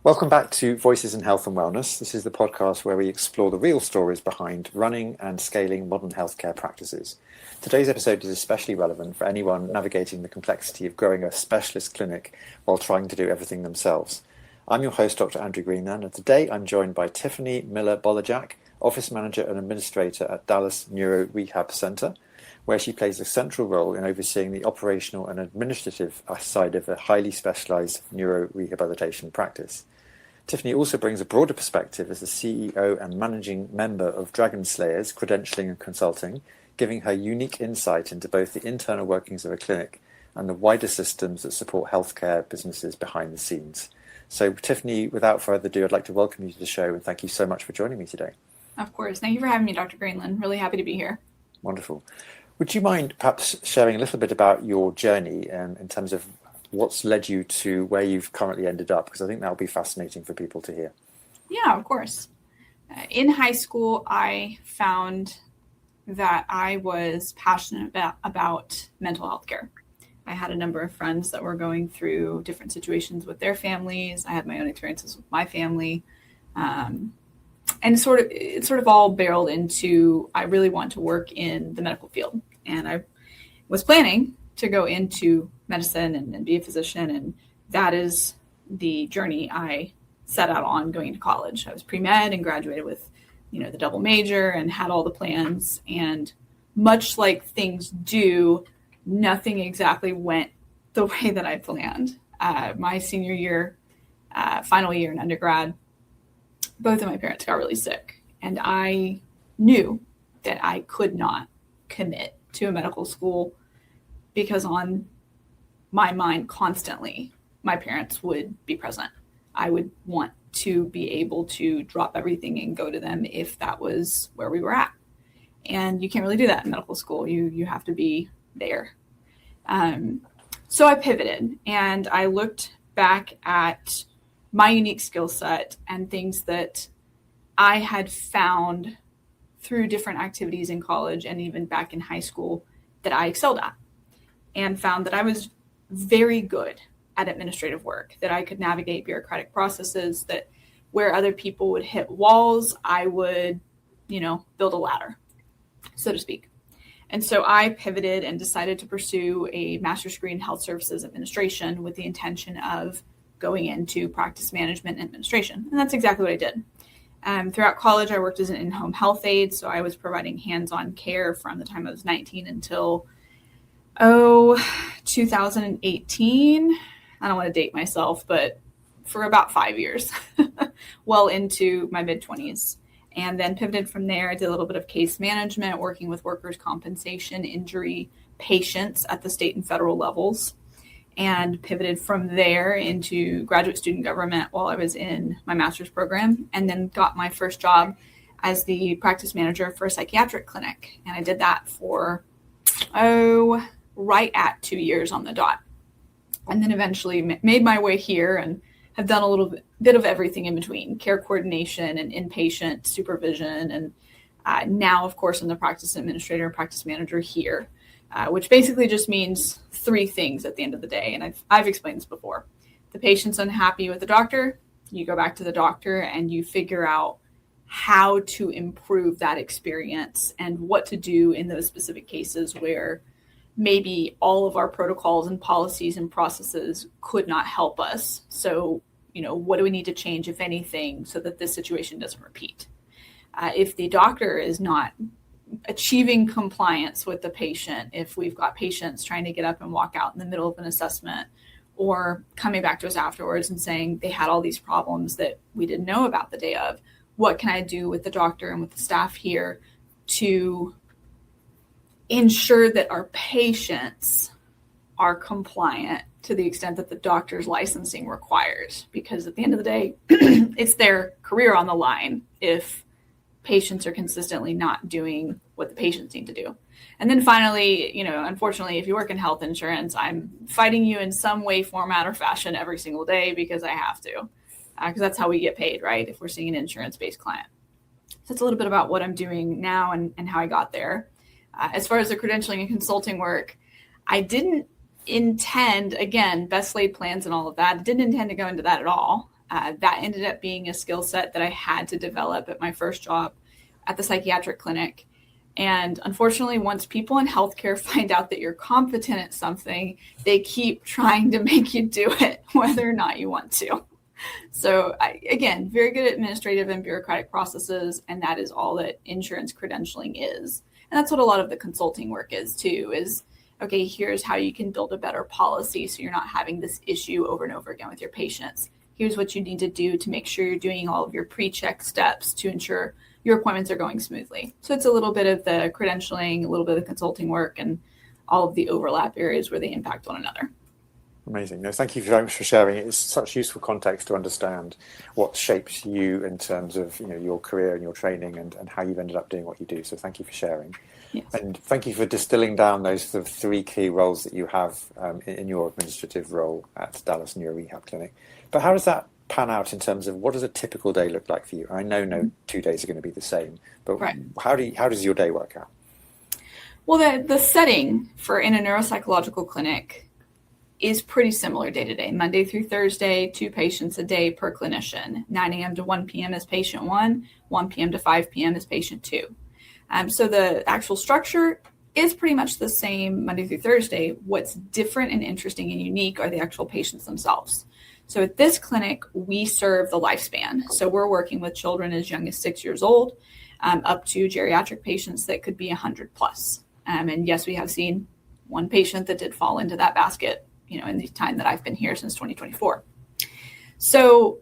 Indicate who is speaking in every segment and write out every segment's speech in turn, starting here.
Speaker 1: Welcome back to Voices in Health and Wellness. This is the podcast where we explore the real stories behind running and scaling modern healthcare practices. Today's episode is especially relevant for anyone navigating the complexity of growing a specialist clinic while trying to do everything themselves. I'm your host, Dr. Andrew Greenland, and today I'm joined by Tiffany Miller-Bolerjak, Office Manager and Administrator at Dallas Neuro Rehab Centre, where she plays a central role in overseeing the operational and administrative side of a highly specialised neurorehabilitation practice. Tiffany also brings a broader perspective as the CEO and managing member of Dragon Slayers Credentialing and Consulting, giving her unique insight into both the internal workings of a clinic and the wider systems that support healthcare businesses behind the scenes. So, Tiffany, without further ado, I'd like to welcome you to the show and thank you so much for joining me today.
Speaker 2: Of course. Thank you for having me, Dr. Greenland. Really happy to be here.
Speaker 1: Wonderful. Would you mind perhaps sharing a little bit about your journey in terms of what's led you to where you've currently ended up? Because I think that will be fascinating for people to hear.
Speaker 2: Yeah, of course. In high school, I found that I was passionate about mental health care. I had a number of friends that were going through different situations with their families. I had my own experiences with my family. And it sort of all barreled into, I really want to work in the medical field. And I was planning to go into medicine and be a physician. And that is the journey I set out on going to college. I was pre-med and graduated with, the double major and had all the plans. And much like things do, nothing exactly went the way that I planned. My senior year, final year in undergrad, both of my parents got really sick. And I knew that I could not commit to a medical school because on my mind constantly, my parents would be present. I would want to be able to drop everything and go to them if that was where we were at. And you can't really do that in medical school. You have to be there. So I pivoted and I looked back at my unique skill set and things that I had found through different activities in college and even back in high school that I excelled at, and found that I was very good at administrative work, that I could navigate bureaucratic processes, that where other people would hit walls, I would, build a ladder, so to speak. And so I pivoted and decided to pursue a master's degree in health services administration with the intention of going into practice management and administration. And that's exactly what I did. Throughout college, I worked as an in-home health aide. So I was providing hands-on care from the time I was 19 until, 2018. I don't want to date myself, but for about 5 years, well into my mid-20s. And then pivoted from there. I did a little bit of case management, working with workers' compensation, injury patients at the state and federal levels, and pivoted from there into graduate student government while I was in my master's program, and then got my first job as the practice manager for a psychiatric clinic. And I did that for, right at 2 years on the dot. And then eventually made my way here and have done a little bit of everything in between: care coordination and inpatient supervision. And now, of course, I'm the practice administrator and practice manager here, which basically just means three things at the end of the day. And I've explained this before. The patient's unhappy with the doctor, you go back to the doctor and you figure out how to improve that experience and what to do in those specific cases where maybe all of our protocols and policies and processes could not help us. So, what do we need to change, if anything, so that this situation doesn't repeat? If the doctor is not achieving compliance with the patient, if we've got patients trying to get up and walk out in the middle of an assessment, or coming back to us afterwards and saying they had all these problems that we didn't know about the day of, what can I do with the doctor and with the staff here to ensure that our patients are compliant to the extent that the doctor's licensing requires? Because at the end of the day, it's their career on the line if patients are consistently not doing what the patients need to do. And then finally, unfortunately, if you work in health insurance, I'm fighting you in some way, format, or fashion every single day because I have to, because that's how we get paid, right? If we're seeing an insurance-based client. So that's a little bit about what I'm doing now and how I got there. As far as the credentialing and consulting work, I didn't intend, again, best laid plans and all of that, didn't intend to go into that at all. That ended up being a skill set that I had to develop at my first job at the psychiatric clinic. And unfortunately, once people in healthcare find out that you're competent at something, they keep trying to make you do it, whether or not you want to. So again, very good at administrative and bureaucratic processes, and that is all that insurance credentialing is. And that's what a lot of the consulting work is too, is, okay, here's how you can build a better policy so you're not having this issue over and over again with your patients. Here's what you need to do to make sure you're doing all of your pre-check steps to ensure your appointments are going smoothly. So it's a little bit of the credentialing, a little bit of the consulting work, and all of the overlap areas where they impact one another.
Speaker 1: Amazing. No, thank you very much for sharing. It's such useful context to understand what shapes you in terms of your career and your training and how you've ended up doing what you do. So thank you for sharing.
Speaker 2: Yes.
Speaker 1: And thank you for distilling down those sort of three key roles that you have in your administrative role at Dallas Neuro Rehab Clinic. But how does that pan out in terms of what does a typical day look like for you? I know no 2 days are going to be the same, but
Speaker 2: right.
Speaker 1: How does your day work out?
Speaker 2: Well, the setting in a neuropsychological clinic is pretty similar day to day, Monday through Thursday, 2 patients a day per clinician. 9 a.m. to 1 p.m. is patient 1, 1 p.m. to 5 p.m. is patient 2. So the actual structure is pretty much the same Monday through Thursday. What's different and interesting and unique are the actual patients themselves. So at this clinic, we serve the lifespan. So we're working with children as young as 6 years old, up to geriatric patients that could be 100 plus. And yes, we have seen one patient that did fall into that basket, in the time that I've been here since 2024. So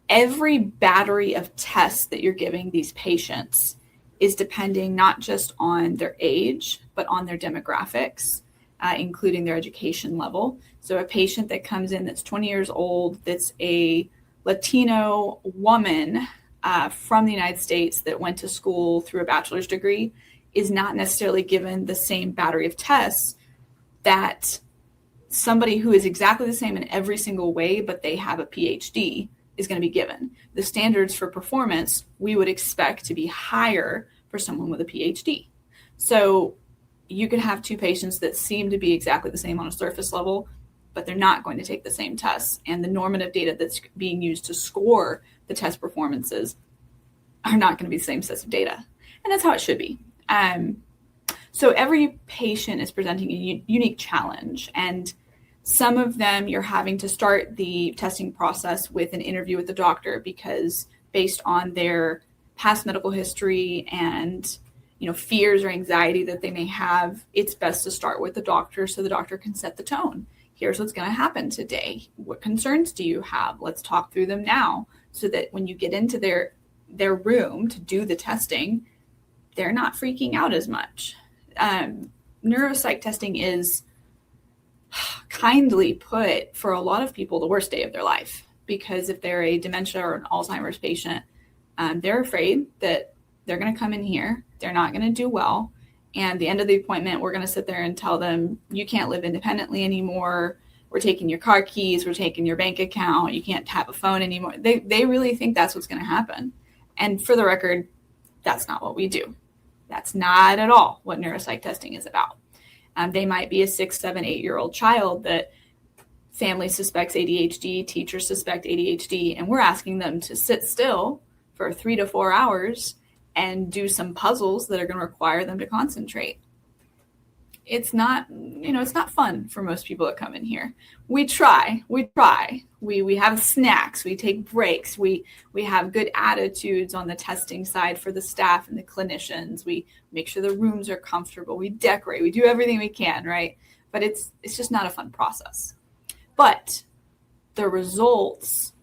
Speaker 2: every battery of tests that you're giving these patients is depending not just on their age, but on their demographics, including their education level. So a patient that comes in that's 20 years old, that's a Latino woman from the United States that went to school through a bachelor's degree is not necessarily given the same battery of tests that somebody who is exactly the same in every single way, but they have a PhD is going to be given. The standards for performance we would expect to be higher for someone with a PhD. So you could have 2 patients that seem to be exactly the same on a surface level, but they're not going to take the same tests. And the normative data that's being used to score the test performances are not going to be the same sets of data. And that's how it should be. So every patient is presenting a unique challenge, and some of them you're having to start the testing process with an interview with the doctor because based on their past medical history and fears or anxiety that they may have, it's best to start with the doctor so the doctor can set the tone. Here's what's going to happen today. What concerns do you have? Let's talk through them now so that when you get into their room to do the testing, they're not freaking out as much. Neuropsych testing is, kindly put, for a lot of people, the worst day of their life, because if they're a dementia or an Alzheimer's patient, they're afraid that they're going to come in here, they're not going to do well, and the end of the appointment, we're going to sit there and tell them, you can't live independently anymore, we're taking your car keys, we're taking your bank account, you can't have a phone anymore. They really think that's what's going to happen. And for the record, that's not what we do. That's not at all what neuropsych testing is about. They might be a 6, 7, 8-year-old child that family suspects ADHD, teachers suspect ADHD, and we're asking them to sit still for 3 to 4 hours and do some puzzles that are going to require them to concentrate. It's not fun for most people that come in here. We try. We have snacks. We take breaks. We have good attitudes on the testing side for the staff and the clinicians. We make sure the rooms are comfortable. We decorate. We do everything we can, right? But it's just not a fun process. But the results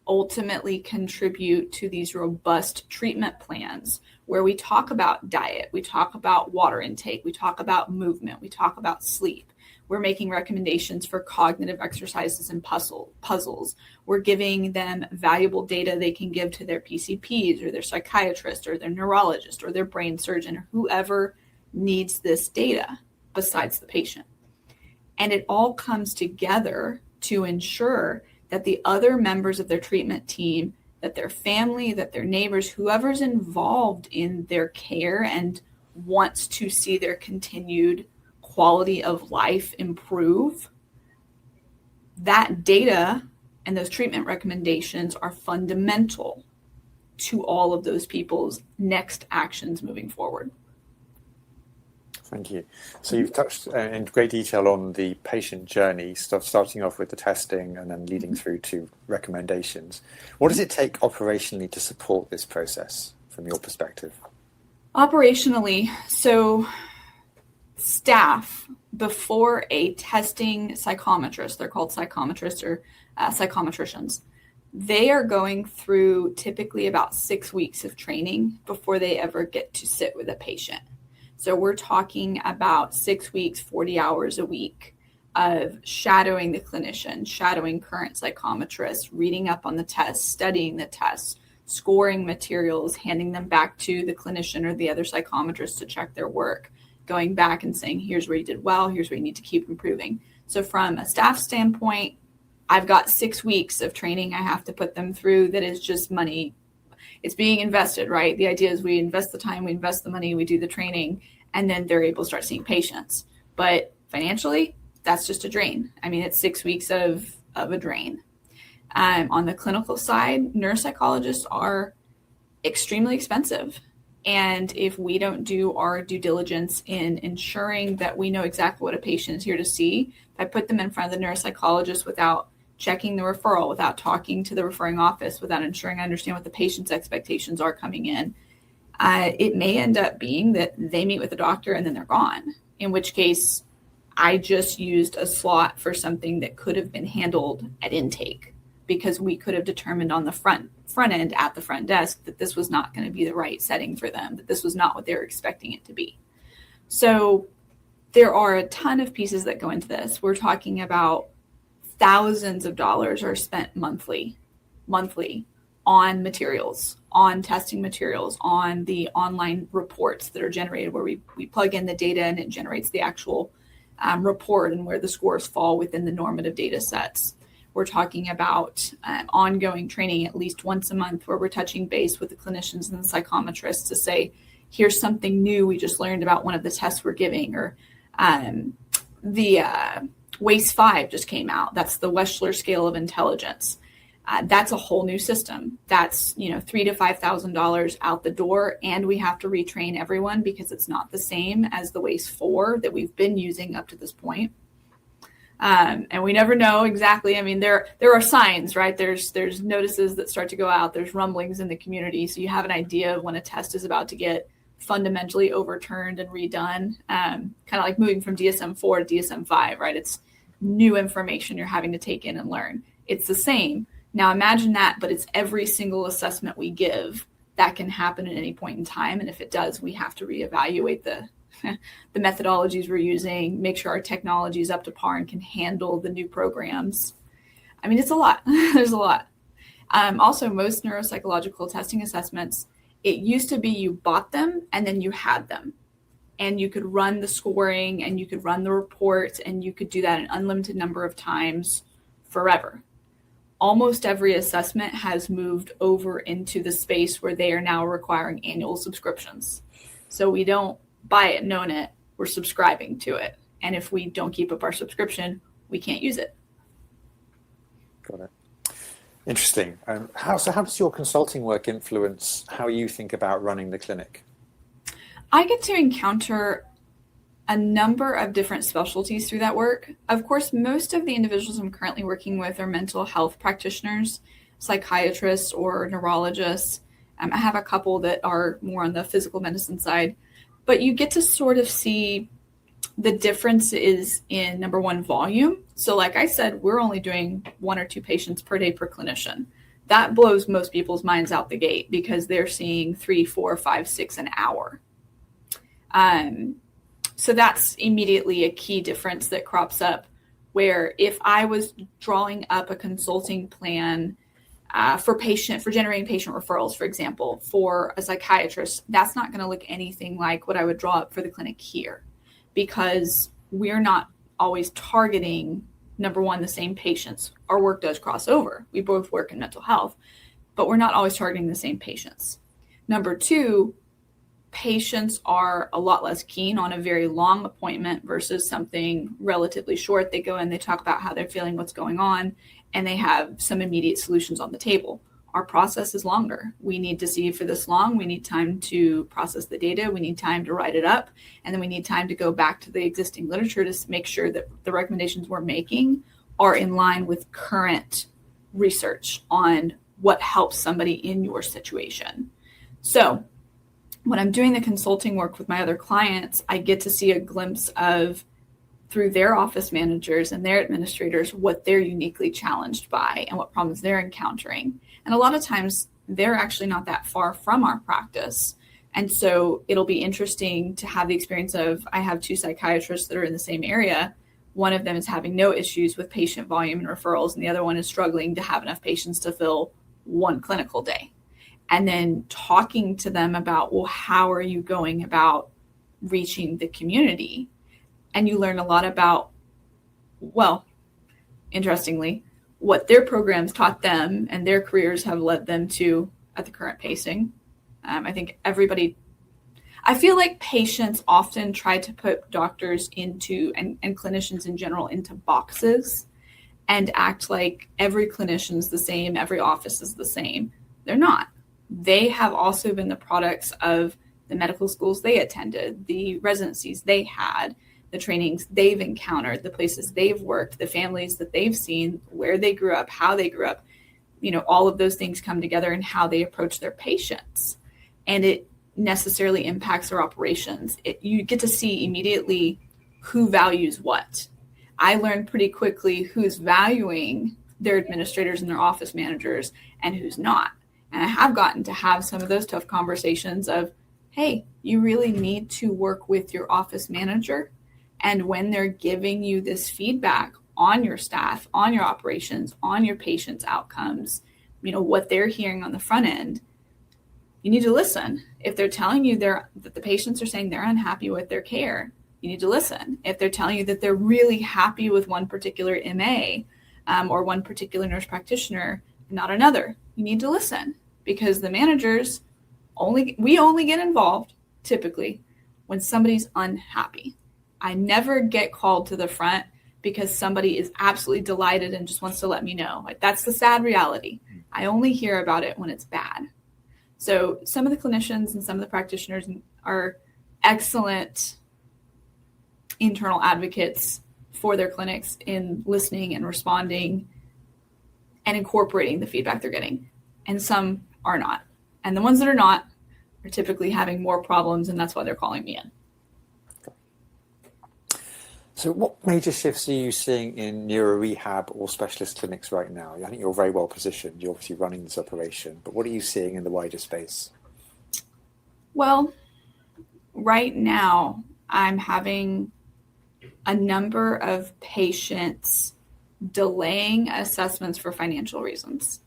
Speaker 2: ultimately contribute to these robust treatment plans where we talk about diet, we talk about water intake, we talk about movement, we talk about sleep. We're making recommendations for cognitive exercises and puzzles. We're giving them valuable data they can give to their PCPs or their psychiatrist or their neurologist or their brain surgeon or whoever needs this data besides the patient. And it all comes together to ensure that the other members of their treatment team, that their family, that their neighbors, whoever's involved in their care and wants to see their continued quality of life improve, that data And those treatment recommendations are fundamental to all of those people's next actions moving forward.
Speaker 1: Thank you. So you've touched in great detail on the patient journey, starting off with the testing and then leading through to recommendations. What does it take operationally to support this process from your perspective?
Speaker 2: Operationally, so staff, before a testing psychometrist, they're called psychometrists or psychometricians, they are going through typically about 6 weeks of training before they ever get to sit with a patient. So we're talking about 6 weeks, 40 hours a week of shadowing the clinician, shadowing current psychometrists, reading up on the tests, studying the tests, scoring materials, handing them back to the clinician or the other psychometrist to check their work, going back and saying, here's where you did well, here's where you need to keep improving. So from a staff standpoint, I've got 6 weeks of training I have to put them through that is just money. It's being invested, right? The idea is we invest the time, we invest the money, we do the training, and then they're able to start seeing patients. But financially, that's just a drain. I mean, it's 6 weeks of a drain. On the clinical side, neuropsychologists are extremely expensive. And if we don't do our due diligence in ensuring that we know exactly what a patient is here to see, if I put them in front of the neuropsychologist without checking the referral, without talking to the referring office, without ensuring I understand what the patient's expectations are coming in, it may end up being that they meet with the doctor and then they're gone, in which case I just used a slot for something that could have been handled at intake, because we could have determined on the front end at the front desk that this was not going to be the right setting for them, that this was not what they were expecting it to be. So there are a ton of pieces that go into this. We're talking about thousands of dollars are spent monthly on materials, on testing materials, on the online reports that are generated where we plug in the data and it generates the actual report and where the scores fall within the normative data sets. We're talking about ongoing training at least once a month where we're touching base with the clinicians and the psychometrists to say, here's something new we just learned about one of the tests we're giving, or the WAIS-5 just came out. That's the Wechsler scale of intelligence. That's a whole new system. That's $3,000 to $5,000 out the door, and we have to retrain everyone because it's not the same as the WAIS-4 that we've been using up to this point. And we never know exactly. I mean, there are signs, right? There's notices that start to go out. There's rumblings in the community, so you have an idea of when a test is about to get fundamentally overturned and redone. Kind of like moving from DSM-4 to DSM-5, right? It's new information you're having to take in and learn. It's the same. Now imagine that, but it's every single assessment we give that can happen at any point in time. And if it does, we have to reevaluate the methodologies we're using, make sure our technology is up to par and can handle the new programs. I mean, it's a lot. There's a lot. Also, most neuropsychological testing assessments, it used to be you bought them and then you had them. And you could run the scoring and you could run the reports and you could do that an unlimited number of times forever. Almost every assessment has moved over into the space where they are now requiring annual subscriptions. So we don't buy it and own it, we're subscribing to it. And if we don't keep up our subscription, we can't use it.
Speaker 1: Got it. Interesting. How does your consulting work influence how you think about running the clinic?
Speaker 2: I get to encounter a number of different specialties through that work. Of course, most of the individuals I'm currently working with are mental health practitioners, psychiatrists, or neurologists. I have a couple that are more on the physical medicine side, but you get to sort of see the difference is in, number one, volume. So like I said, we're only doing 1 or 2 patients per day per clinician. That blows most people's minds out the gate because they're seeing 3, 4, 5, 6 an hour. So that's immediately a key difference that crops up, where if I was drawing up a consulting plan for generating patient referrals, for example, for a psychiatrist, that's not going to look anything like what I would draw up for the clinic here, because we're not always targeting, number one, the same patients. Our work does cross over. We both work in mental health, but we're not always targeting the same patients. Number two, patients are a lot less keen on a very long appointment versus something relatively short. They go in, they talk about how they're feeling, what's going on, and they have some immediate solutions on the table. Our process is longer. We need to see for this long. We need time to process the data. We need time to write it up. And then we need time to go back to the existing literature to make sure that the recommendations we're making are in line with current research on what helps somebody in your situation. So when I'm doing the consulting work with my other clients, I get to see a glimpse of, through their office managers and their administrators, what they're uniquely challenged by and what problems they're encountering. And a lot of times they're actually not that far from our practice. And so it'll be interesting to have the experience of, I have 2 psychiatrists that are in the same area. One of them is having no issues with patient volume and referrals, and the other one is struggling to have enough patients to fill one clinical day. And then talking to them about, well, how are you going about reaching the community? And you learn a lot about, well, interestingly, what their programs taught them and their careers have led them to at the current pacing. I feel like patients often try to put doctors into, and clinicians in general, into boxes and act like every clinician's the same, every office is the same. They're not. They have also been the products of the medical schools they attended, the residencies they had, the trainings they've encountered, the places they've worked, the families that they've seen, where they grew up, how they grew up. All of those things come together in how they approach their patients. And it necessarily impacts their operations. You get to see immediately who values what. I learned pretty quickly who's valuing their administrators and their office managers and who's not. And I have gotten to have some of those tough conversations of, hey, you really need to work with your office manager. And when they're giving you this feedback on your staff, on your operations, on your patients' outcomes, what they're hearing on the front end, you need to listen. If they're telling you that the patients are saying they're unhappy with their care, you need to listen. If they're telling you that they're really happy with one particular MA or one particular nurse practitioner, not another, you need to listen, because the managers we only get involved typically when somebody's unhappy. I never get called to the front because somebody is absolutely delighted and just wants to let me know. Like, that's the sad reality. I only hear about it when it's bad. So some of the clinicians and some of the practitioners are excellent internal advocates for their clinics in listening and responding and incorporating the feedback they're getting. And some are not. And the ones that are not are typically having more problems, and that's why they're calling me in.
Speaker 1: So what major shifts are you seeing in neuro rehab or specialist clinics right now? I think you're very well positioned. You're obviously running this operation, but what are you seeing in the wider space?
Speaker 2: Well, right now I'm having a number of patients delaying assessments for financial reasons.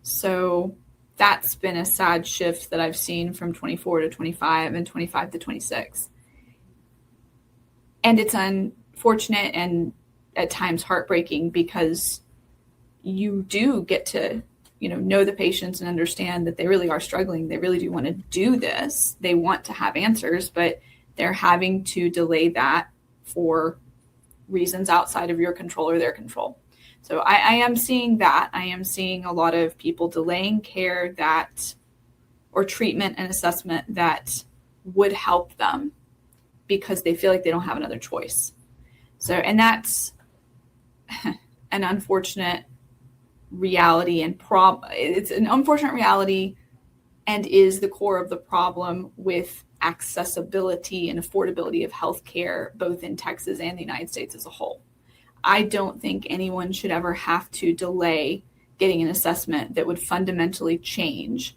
Speaker 2: So that's been a sad shift that I've seen from 24 to 25 and 25 to 26. And it's unfortunate and at times heartbreaking, because you do get to, know the patients and understand that they really are struggling. They really do want to do this. They want to have answers, but they're having to delay that for reasons outside of your control or their control. So I am seeing that. I am seeing a lot of people delaying care or treatment and assessment that would help them, because they feel like they don't have another choice. So, and that's an unfortunate reality it's an unfortunate reality and is the core of the problem with accessibility and affordability of healthcare, both in Texas and the United States as a whole. I don't think anyone should ever have to delay getting an assessment that would fundamentally change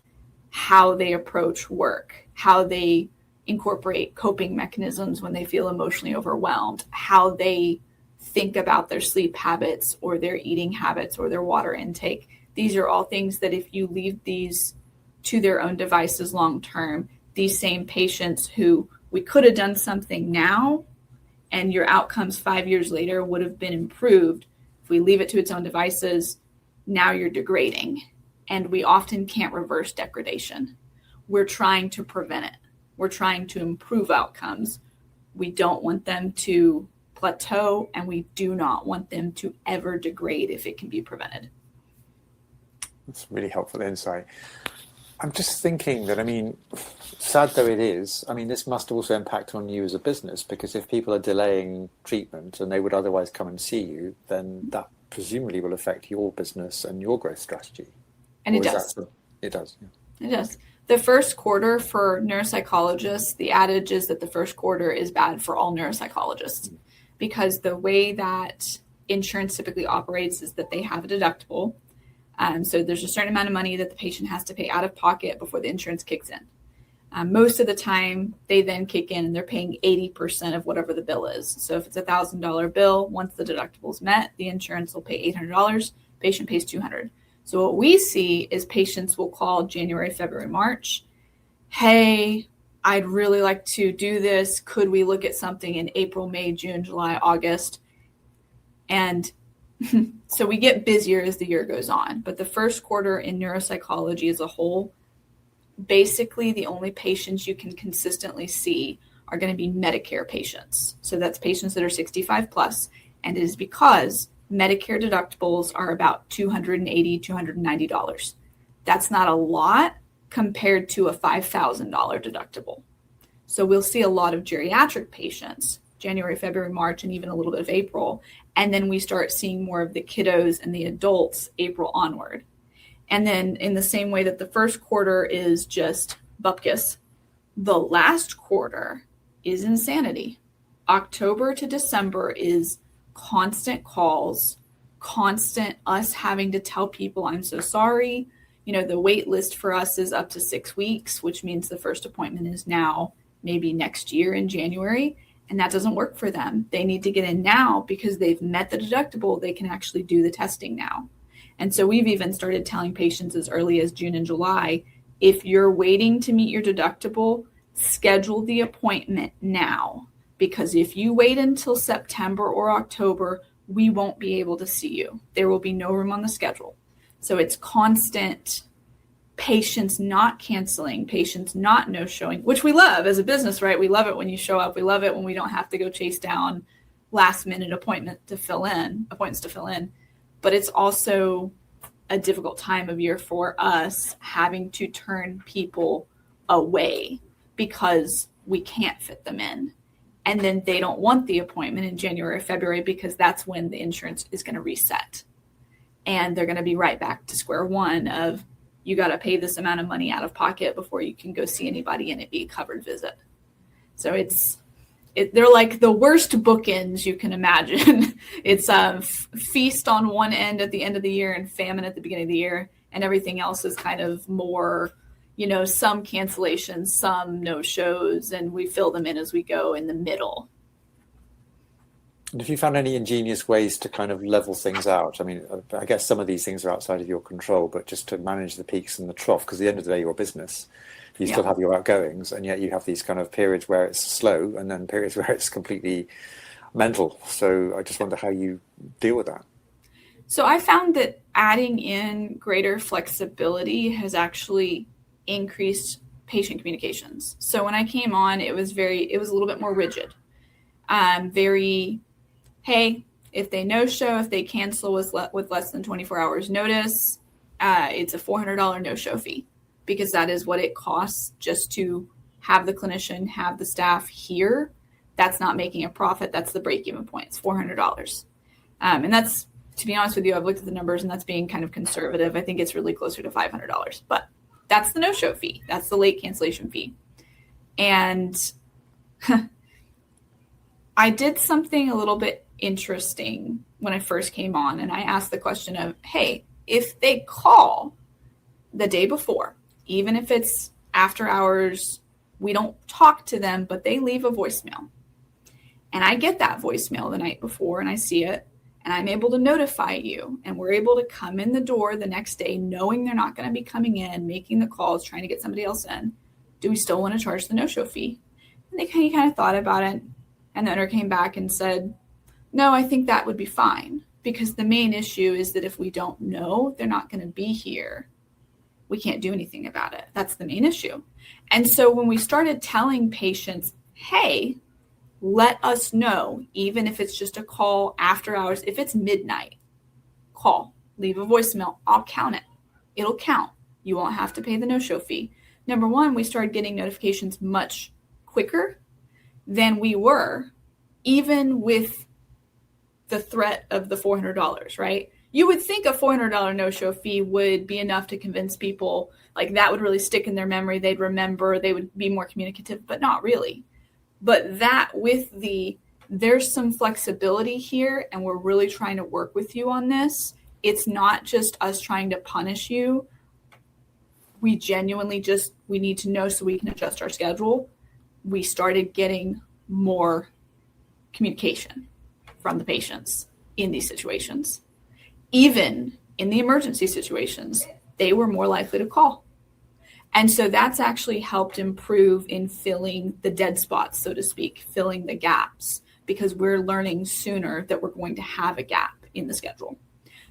Speaker 2: how they approach work, how they incorporate coping mechanisms when they feel emotionally overwhelmed, how they think about their sleep habits or their eating habits or their water intake. These are all things that if you leave these to their own devices long term, these same patients who we could have done something now and your outcomes 5 years later would have been improved, if we leave it to its own devices, now you're degrading. And we often can't reverse degradation. We're trying to prevent it. We're trying to improve outcomes. We don't want them to plateau, and we do not want them to ever degrade if it can be prevented.
Speaker 1: That's really helpful insight. I'm just thinking that, sad though it is, this must also impact on you as a business, because if people are delaying treatment and they would otherwise come and see you, then that presumably will affect your business and your growth strategy.
Speaker 2: And it does.
Speaker 1: It does. Yeah.
Speaker 2: It does. The first quarter for neuropsychologists, the adage is that the first quarter is bad for all neuropsychologists, because the way that insurance typically operates is that they have a deductible. So there's a certain amount of money that the patient has to pay out of pocket before the insurance kicks in. Most of the time, they then kick in and they're paying 80% of whatever the bill is. So if it's a $1,000 bill, once the deductible is met, the insurance will pay $800, patient pays $200. So what we see is patients will call January, February, March. Hey, I'd really like to do this. Could we look at something in April, May, June, July, August? And so we get busier as the year goes on. But the first quarter in neuropsychology as a whole, basically the only patients you can consistently see are going to be Medicare patients. So that's patients that are 65 plus. And it is because Medicare deductibles are about $280, $290. That's not a lot compared to a $5,000 deductible. So we'll see a lot of geriatric patients, January, February, March, and even a little bit of April. And then we start seeing more of the kiddos and the adults April onward. And then in the same way that the first quarter is just bupkis, the last quarter is insanity. October to December is constant calls, constant us having to tell people, I'm so sorry. The wait list for us is up to 6 weeks, which means the first appointment is now, maybe next year in January. And that doesn't work for them. They need to get in now because they've met the deductible. They can actually do the testing now. And so we've even started telling patients as early as June and July, if you're waiting to meet your deductible, schedule the appointment now. Because if you wait until September or October, we won't be able to see you. There will be no room on the schedule. So it's constant patients not canceling, patients not no-showing, which we love as a business, right? We love it when you show up. We love it when we don't have to go chase down last-minute appointments to fill in. But it's also a difficult time of year for us having to turn people away because we can't fit them in. And then they don't want the appointment in January or February because that's when the insurance is going to reset. And they're going to be right back to square one of, you got to pay this amount of money out of pocket before you can go see anybody and it be a covered visit. So they're like the worst bookends you can imagine. It's a feast on one end at the end of the year and famine at the beginning of the year. And everything else is kind of more, some cancellations, some no-shows, and we fill them in as we go in the middle.
Speaker 1: And have you found any ingenious ways to kind of level things out? I guess some of these things are outside of your control, but just to manage the peaks and the trough, because at the end of the day, you're a business. You still have your outgoings, and yet you have these kind of periods where it's slow and then periods where it's completely mental. So I just wonder how you deal with that.
Speaker 2: So I found that adding in greater flexibility has actually increased patient communications. So when I came on, it was a little bit more rigid. Hey, if they no-show, if they cancel with less than 24 hours notice, it's a $400 no-show fee, because that is what it costs just to have the clinician, have the staff here. That's not making a profit. That's the break-even point. It's $400. And that's, to be honest with you, I've looked at the numbers and that's being kind of conservative. I think it's really closer to $500, but that's the no-show fee. That's the late cancellation fee. And I did something a little bit interesting when I first came on, and I asked the question of, hey, if they call the day before, even if it's after hours, we don't talk to them, but they leave a voicemail. And I get that voicemail the night before and I see it and I'm able to notify you, and we're able to come in the door the next day knowing they're not going to be coming in, making the calls, trying to get somebody else in. Do we still want to charge the no-show fee? And they kind of thought about it. And the owner came back and said, no, I think that would be fine, because the main issue is that if we don't know they're not going to be here, we can't do anything about it. That's the main issue. And so when we started telling patients, hey, let us know, even if it's just a call after hours. If it's midnight, call, leave a voicemail. I'll count it. It'll count. You won't have to pay the no-show fee. Number one, we started getting notifications much quicker than we were, even with the threat of the $400, right? You would think a $400 no-show fee would be enough to convince people, like that would really stick in their memory. They'd remember, they would be more communicative, but not really. But that with there's some flexibility here, and we're really trying to work with you on this. It's not just us trying to punish you. We genuinely we need to know so we can adjust our schedule. We started getting more communication from the patients in these situations. Even in the emergency situations, they were more likely to call. And so that's actually helped improve in filling the dead spots, so to speak, filling the gaps, because we're learning sooner that we're going to have a gap in the schedule.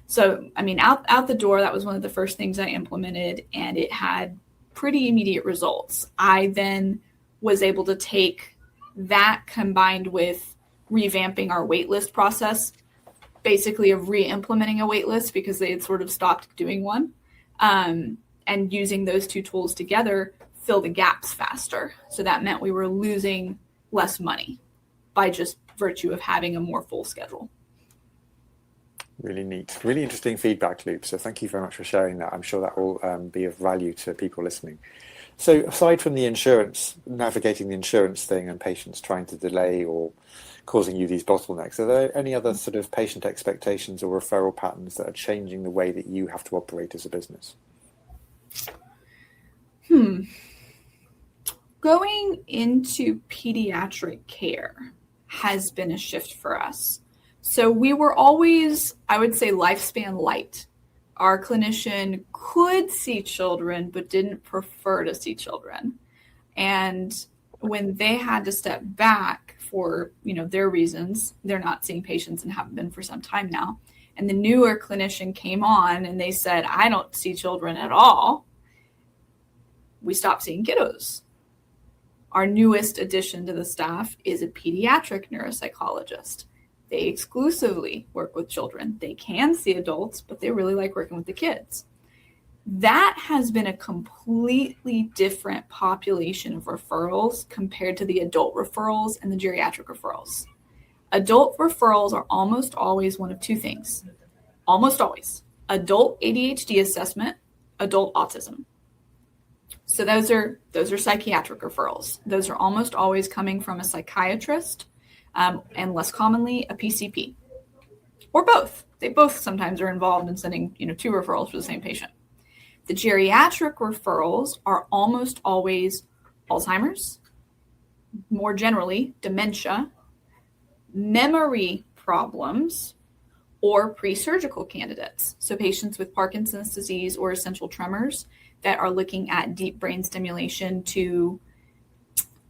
Speaker 2: So, I mean, out the door, that was one of the first things I implemented, and it had pretty immediate results. I then was able to take that combined with revamping our waitlist process, basically of re-implementing a waitlist because they had sort of stopped doing one, and using those two tools together, fill the gaps faster. So that meant we were losing less money by just virtue of having a more full schedule.
Speaker 1: Really neat, really interesting feedback loop. So thank you very much for sharing that. I'm sure that will be of value to people listening. So aside from the insurance, navigating the insurance thing and patients trying to delay or causing you these bottlenecks, are there any other sort of patient expectations or referral patterns that are changing the way that you have to operate as a business?
Speaker 2: Going into pediatric care has been a shift for us. So we were always, I would say, lifespan light. Our clinician could see children, but didn't prefer to see children. And when they had to step back for, their reasons, they're not seeing patients and haven't been for some time now. And the newer clinician came on and they said, I don't see children at all. We stopped seeing kiddos. Our newest addition to the staff is a pediatric neuropsychologist. They exclusively work with children. They can see adults, but they really like working with the kids. That has been a completely different population of referrals compared to the adult referrals and the geriatric referrals. Adult referrals are almost always one of two things. Almost always. Adult ADHD assessment, adult autism. So those are psychiatric referrals. Those are almost always coming from a psychiatrist, and less commonly a PCP, or both. They both sometimes are involved in sending, two referrals for the same patient. The geriatric referrals are almost always Alzheimer's, more generally dementia, memory problems, or pre-surgical candidates. So patients with Parkinson's disease or essential tremors that are looking at deep brain stimulation to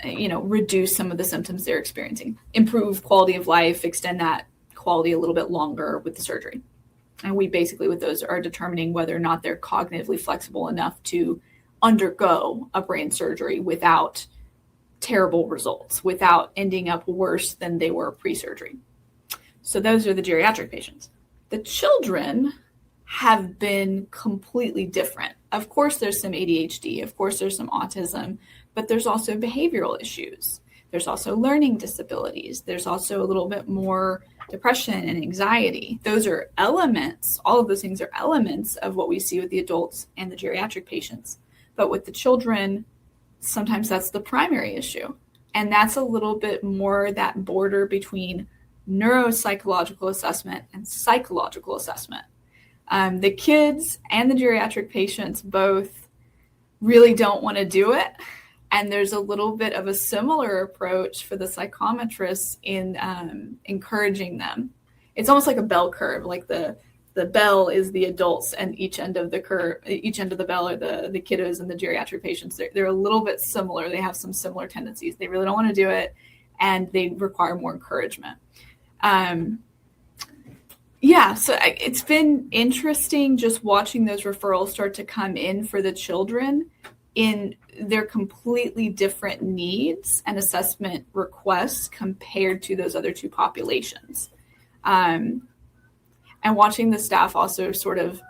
Speaker 2: reduce some of the symptoms they're experiencing, improve quality of life, extend that quality a little bit longer with the surgery. And we basically with those are determining whether or not they're cognitively flexible enough to undergo a brain surgery without terrible results, without ending up worse than they were pre-surgery. So those are the geriatric patients. The children have been completely different. Of course, there's some ADHD. Of course, there's some autism, but there's also behavioral issues. There's also learning disabilities. There's also a little bit more depression and anxiety. Those are elements. All of those things are elements of what we see with the adults and the geriatric patients. But with the children, sometimes that's the primary issue. And that's a little bit more that border between neuropsychological assessment and psychological assessment. The kids and the geriatric patients both really don't want to do it. And there's a little bit of a similar approach for the psychometrists in encouraging them. It's almost like a bell curve, like the bell is the adults and each end of the curve, each end of the bell are the kiddos and the geriatric patients. They're a little bit similar. They have some similar tendencies. They really don't want to do it and they require more encouragement. So it's been interesting just watching those referrals start to come in for the children. in their completely different needs and assessment requests compared to those other two populations. And watching the staff also sort of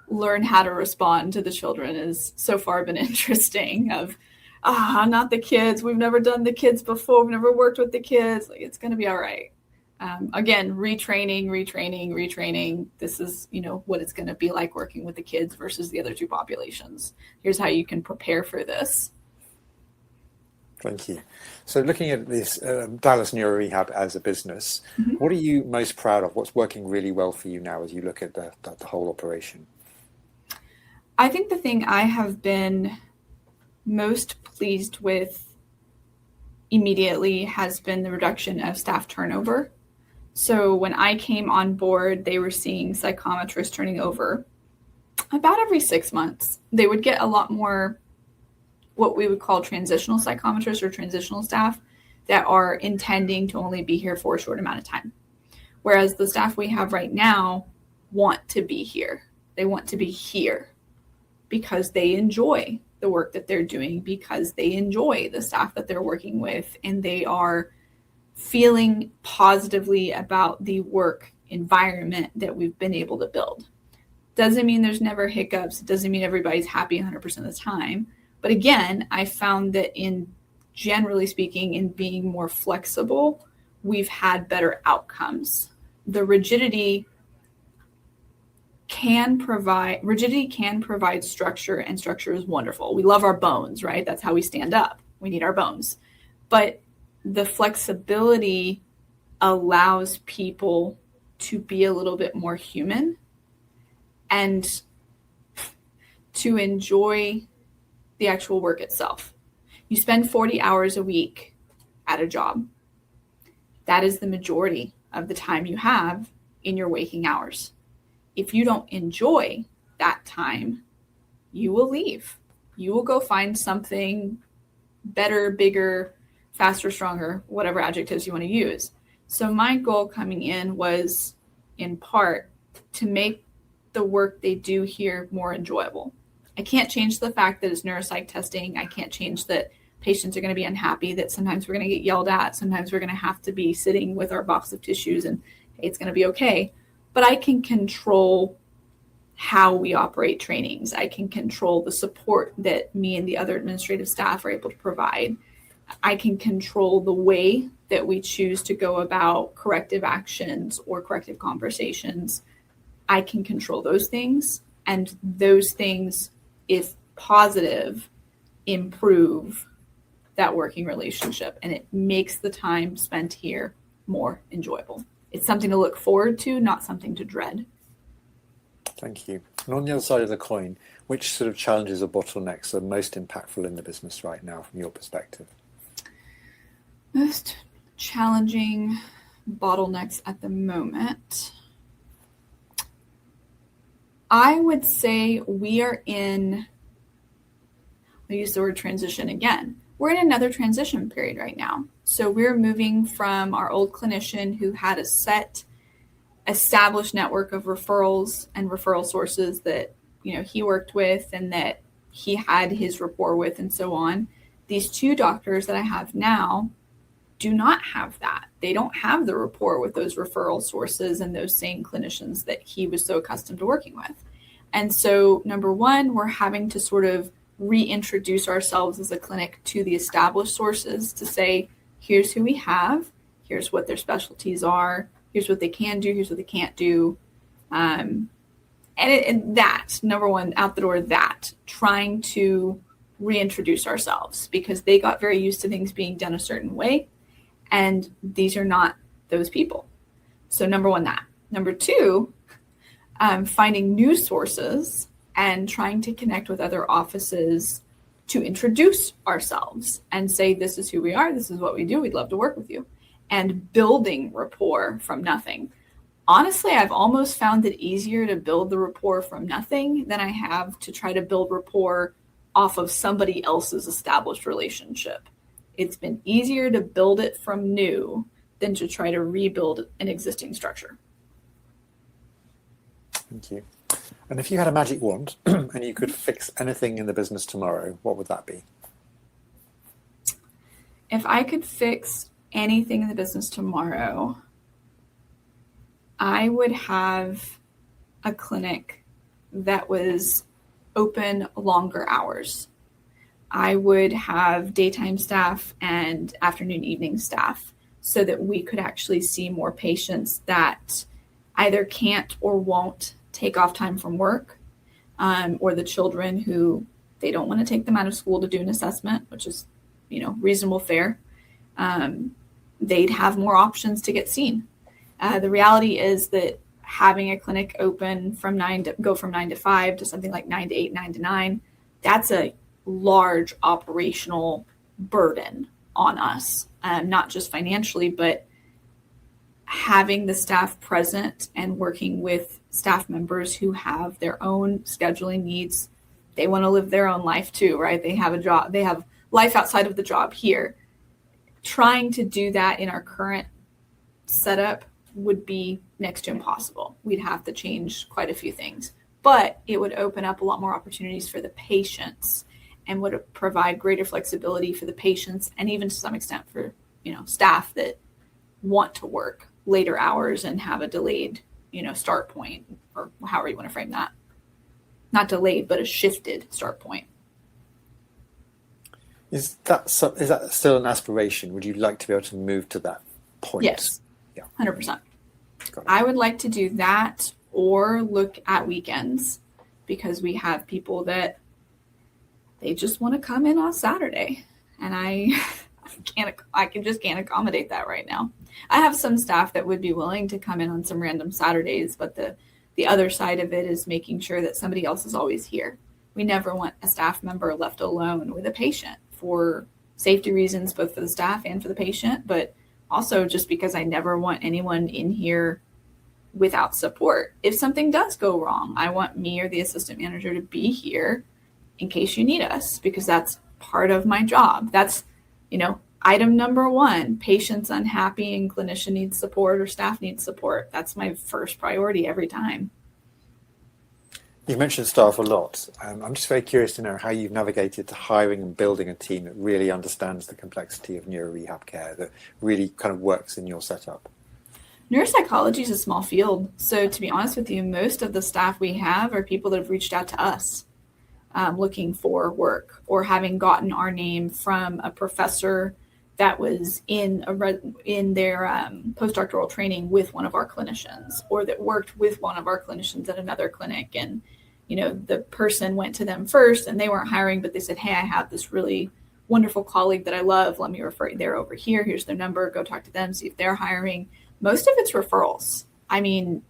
Speaker 2: learn how to respond to the children has so far been interesting of, not the kids. We've never done the kids before. We've never worked with the kids. Like, it's going to be all right. Again, retraining. This is, what it's going to be like working with the kids versus the other two populations. Here's how you can prepare for this.
Speaker 1: Thank you. So looking at this Dallas Neuro Rehab as a business, what are you most proud of? What's working really well for you now as you look at the whole operation?
Speaker 2: I think the thing I have been most pleased with immediately has been the reduction of staff turnover. So when I came on board, they were seeing psychometrists turning over about every 6 months. They would get a lot more what we would call transitional psychometrists or transitional staff that are intending to only be here for a short amount of time. Whereas the staff we have right now want to be here. They want to be here because they enjoy the work that they're doing, because they enjoy the staff that they're working with, and they are feeling positively about the work environment that we've been able to build. Doesn't mean there's never hiccups. It doesn't mean everybody's happy 100% of the time. But again, I found that in generally speaking, in being more flexible, we've had better outcomes. The rigidity can provide structure, and structure is wonderful. We love our bones, right? That's how we stand up. We need our bones. But the flexibility allows people to be a little bit more human and to enjoy the actual work itself. You spend 40 hours a week at a job. That is the majority of the time you have in your waking hours. If you don't enjoy that time, you will leave. You will go find something better, bigger, faster, stronger, whatever adjectives you want to use. So my goal coming in was, in part, to make the work they do here more enjoyable. I can't change the fact that it's neuropsych testing. I can't change that patients are going to be unhappy, that sometimes we're going to get yelled at. Sometimes we're going to have to be sitting with our box of tissues and hey, it's going to be okay. But I can control how we operate trainings. I can control the support that me and the other administrative staff are able to provide. I can control the way that we choose to go about corrective actions or corrective conversations. I can control those things, and those things, if positive, improve that working relationship, and it makes the time spent here more enjoyable. It's something to look forward to, not something to dread.
Speaker 1: Thank you. And on the other side of the coin, which sort of challenges or bottlenecks are most impactful in the business right now from your perspective?
Speaker 2: Most challenging bottlenecks at the moment. I would say we are in, I'll use the word transition again. We're in another transition period right now. So we're moving from our old clinician who had a set established network of referrals and referral sources that, he worked with and that he had his rapport with and so on. These two doctors that I have now do not have that. They don't have the rapport with those referral sources and those same clinicians that he was so accustomed to working with. And so, number one, we're having to sort of reintroduce ourselves as a clinic to the established sources to say, here's who we have, here's what their specialties are, here's what they can do, here's what they can't do. And that, number one, out the door, trying to reintroduce ourselves because they got very used to things being done a certain way. And these are not those people. So number one, that. Number two, finding new sources and trying to connect with other offices to introduce ourselves and say, this is who we are, this is what we do, we'd love to work with you. And building rapport from nothing. Honestly, I've almost found it easier to build the rapport from nothing than I have to try to build rapport off of somebody else's established relationship. It's been easier to build it from new than to try to rebuild an existing structure.
Speaker 1: Thank you. And if you had a magic wand and you could fix anything in the business tomorrow, what would that be?
Speaker 2: If I could fix anything in the business tomorrow, I would have a clinic that was open longer hours. I would have daytime staff and afternoon, evening staff so that we could actually see more patients that either can't or won't take off time from work, or the children who they don't want to take them out of school to do an assessment, which is, reasonable fare. They'd have more options to get seen. The reality is that having a clinic open from 9 to 5 to something like 9 to 8, 9 to 9, that's a large operational burden on us, not just financially, but having the staff present and working with staff members who have their own scheduling needs. They want to live their own life too, right? They have a job, they have life outside of the job here. Trying to do that in our current setup would be next to impossible. We'd have to change quite a few things, but it would open up a lot more opportunities for the patients and would provide greater flexibility for the patients and even to some extent for, staff that want to work later hours and have a delayed, start point, or however you want to frame that. Not delayed, but a shifted start point.
Speaker 1: Is that still an aspiration? Would you like to be able to move to that point?
Speaker 2: Yes.
Speaker 1: Yeah.
Speaker 2: 100%. I would like to do that or look at weekends because we have people that they just want to come in on Saturday and I just can't accommodate that right now. I have some staff that would be willing to come in on some random Saturdays, but the other side of it is making sure that somebody else is always here. We never want a staff member left alone with a patient for safety reasons, both for the staff and for the patient, but also just because I never want anyone in here without support. If something does go wrong, I want me or the assistant manager to be here in case you need us, because that's part of my job. That's, item number one, patient's unhappy and clinician needs support or staff needs support. That's my first priority every time.
Speaker 1: You've mentioned staff a lot. I'm just very curious to know how you've navigated to hiring and building a team that really understands the complexity of neuro rehab care, that really kind of works in your setup.
Speaker 2: Neuropsychology is a small field. So to be honest with you, most of the staff we have are people that have reached out to us looking for work or having gotten our name from a professor that was in their postdoctoral training with one of our clinicians, or that worked with one of our clinicians at another clinic. And, the person went to them first and they weren't hiring, but they said, hey, I have this really wonderful colleague that I love. Let me refer you. They're over here. Here's their number. Go talk to them, see if they're hiring. Most of it's referrals. I mean,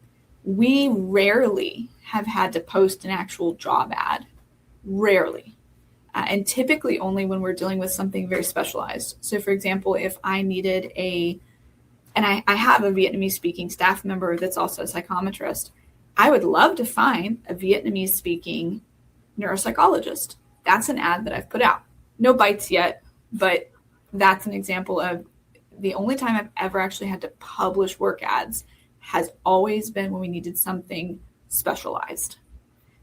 Speaker 2: we rarely have had to post an actual job ad. Rarely. And typically only when we're dealing with something very specialized. So for example, if I needed and I have a Vietnamese speaking staff member that's also a psychometrist, I would love to find a Vietnamese speaking neuropsychologist. That's an ad that I've put out. No bites yet, but that's an example of the only time I've ever actually had to publish work ads has always been when we needed something specialized.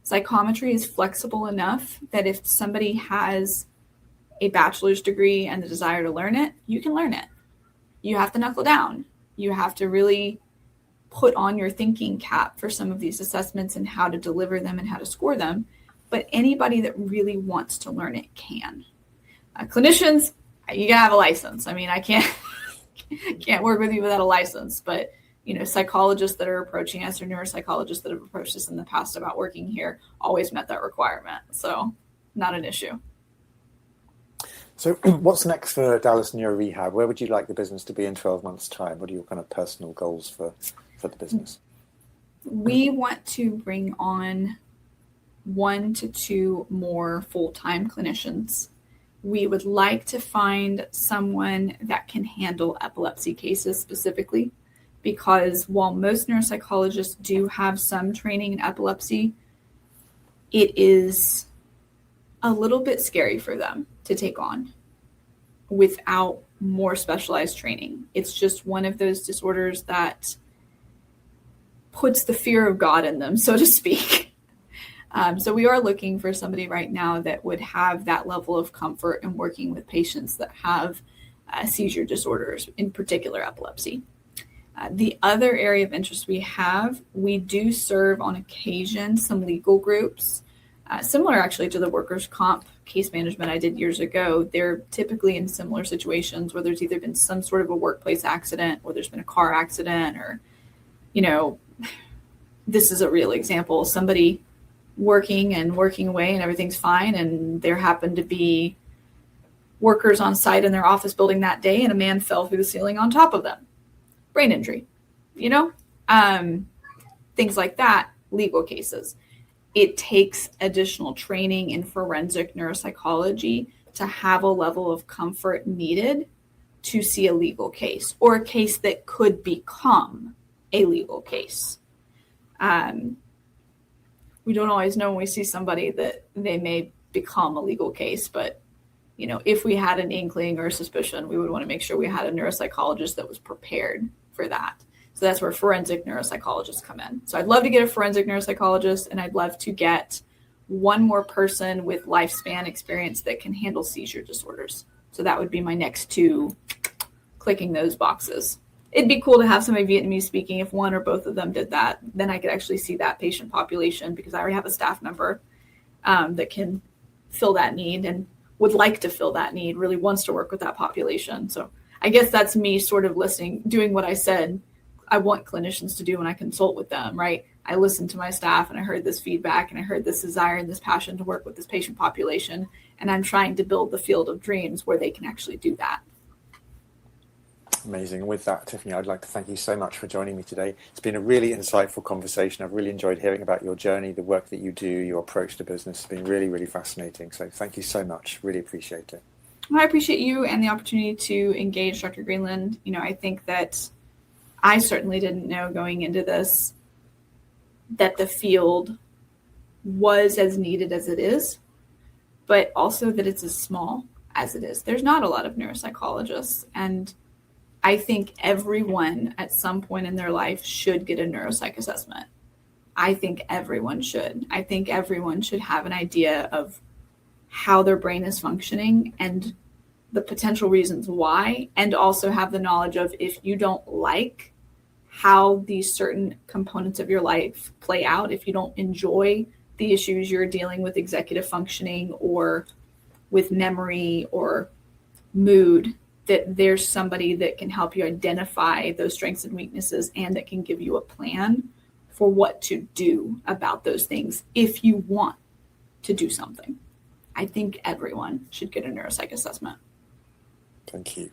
Speaker 2: Psychometry is flexible enough that if somebody has a bachelor's degree and the desire to learn it, you can learn it. You have to knuckle down. You have to really put on your thinking cap for some of these assessments and how to deliver them and how to score them. But anybody that really wants to learn it can. Clinicians, you gotta have a license. I mean, I can't work with you without a license, but psychologists that are approaching us or neuropsychologists that have approached us in the past about working here always met that requirement. So not an issue.
Speaker 1: So what's next for Dallas Neuro Rehab? Where would you like the business to be in 12 months' time? What are your kind of personal goals for the business?
Speaker 2: We want to bring on 1 to 2 more full-time clinicians. We would like to find someone that can handle epilepsy cases specifically, because while most neuropsychologists do have some training in epilepsy, it is a little bit scary for them to take on without more specialized training. It's just one of those disorders that puts the fear of God in them, so to speak. So we are looking for somebody right now that would have that level of comfort in working with patients that have seizure disorders, in particular epilepsy. The other area of interest we do serve on occasion some legal groups, similar actually to the workers' comp case management I did years ago. They're typically in similar situations where there's either been some sort of a workplace accident or there's been a car accident, or, this is a real example, somebody working away and everything's fine, and there happened to be workers on site in their office building that day and a man fell through the ceiling on top of them. Brain injury, things like that, legal cases. It takes additional training in forensic neuropsychology to have a level of comfort needed to see a legal case or a case that could become a legal case. We don't always know when we see somebody that they may become a legal case, but if we had an inkling or a suspicion, we would want to make sure we had a neuropsychologist that was prepared for that. So that's where forensic neuropsychologists come in. So I'd love to get a forensic neuropsychologist, and I'd love to get one more person with lifespan experience that can handle seizure disorders. So that would be my next two, clicking those boxes. It'd be cool to have somebody Vietnamese speaking. If one or both of them did that, then I could actually see that patient population, because I already have a staff member that can fill that need and would like to fill that need, really wants to work with that population. So I guess that's me sort of listening, doing what I said I want clinicians to do when I consult with them, right? I listened to my staff and I heard this feedback and I heard this desire and this passion to work with this patient population. And I'm trying to build the field of dreams where they can actually do that.
Speaker 1: Amazing. And with that, Tiffany, I'd like to thank you so much for joining me today. It's been a really insightful conversation. I've really enjoyed hearing about your journey, the work that you do, your approach to business. It's been really, really fascinating. So thank you so much. Really appreciate it.
Speaker 2: Well, I appreciate you and the opportunity to engage Dr. Greenland. I think that I certainly didn't know going into this that the field was as needed as it is, but also that it's as small as it is. There's not a lot of neuropsychologists, and I think everyone at some point in their life should get a neuropsych assessment. I think everyone should. I think everyone should have an idea of how their brain is functioning and the potential reasons why, and also have the knowledge of, if you don't like how these certain components of your life play out, if you don't enjoy the issues you're dealing with, executive functioning or with memory or mood, that there's somebody that can help you identify those strengths and weaknesses and that can give you a plan for what to do about those things if you want to do something. I think everyone should get a neuropsych assessment.
Speaker 1: Thank you.